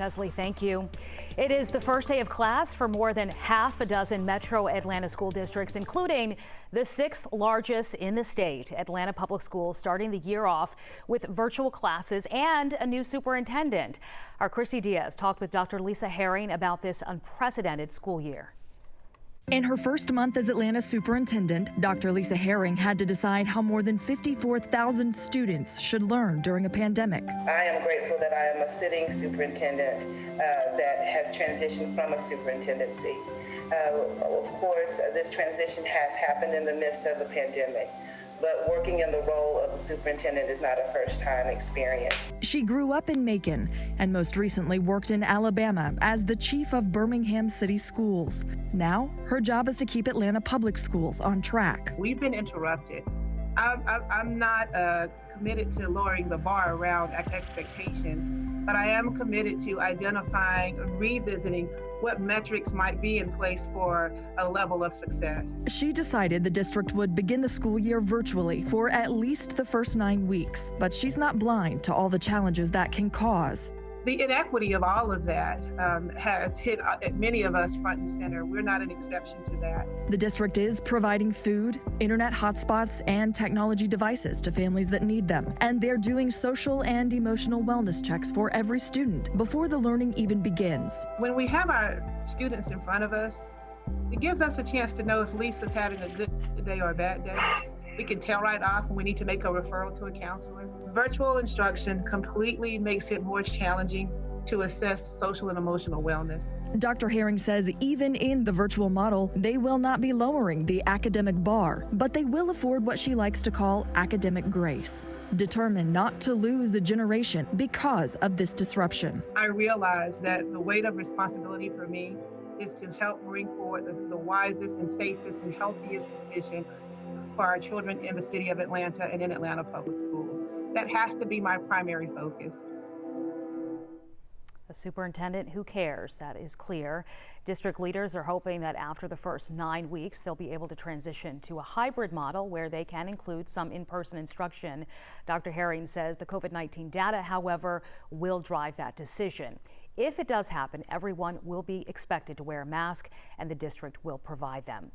Leslie, thank you. It is the first day of class for more than half a dozen metro Atlanta school districts, including the sixth largest in the state. Atlanta Public Schools starting the year off with virtual classes and a new superintendent. Our Christy Diaz talked with Dr. Lisa Herring about this unprecedented school year. In her first month as Atlanta superintendent, Dr. Lisa Herring had to decide how more than 54,000 students should learn during a pandemic. I am grateful that I am a sitting superintendent that has transitioned from a superintendency. Of course, this transition has happened in the midst of a pandemic, but working in the role of a superintendent is not a first-time experience. She grew up in Macon and most recently worked in Alabama as the chief of Birmingham City Schools. Now, her job is to keep Atlanta Public Schools on track. We've been interrupted. I'm not committed to lowering the bar around expectations, but I am committed to identifying and revisiting what metrics might be in place for a level of success. She decided the district would begin the school year virtually for at least the first 9 weeks, but she's not blind to all the challenges that can cause. The inequity of all of that has hit many of us front and center. We're not an exception to that. The district is providing food, internet hotspots, and technology devices to families that need them. And they're doing social and emotional wellness checks for every student before the learning even begins. When we have our students in front of us, it gives us a chance to know if Lisa's having a good day or a bad day. We can tell right off when we need to make a referral to a counselor. Virtual instruction completely makes it more challenging to assess social and emotional wellness. Dr. Herring says even in the virtual model, they will not be lowering the academic bar, but they will afford what she likes to call academic grace, determined not to lose a generation because of this disruption. I realize that the weight of responsibility for me is to help bring forward the wisest and safest and healthiest decision for our children in the city of Atlanta and in Atlanta Public Schools. That has to be my primary focus. A superintendent who cares, that is clear. District leaders are hoping that after the first 9 weeks, they'll be able to transition to a hybrid model where they can include some in-person instruction. Dr. Herring says the COVID-19 data, however, will drive that decision. If it does happen, everyone will be expected to wear a mask and the district will provide them.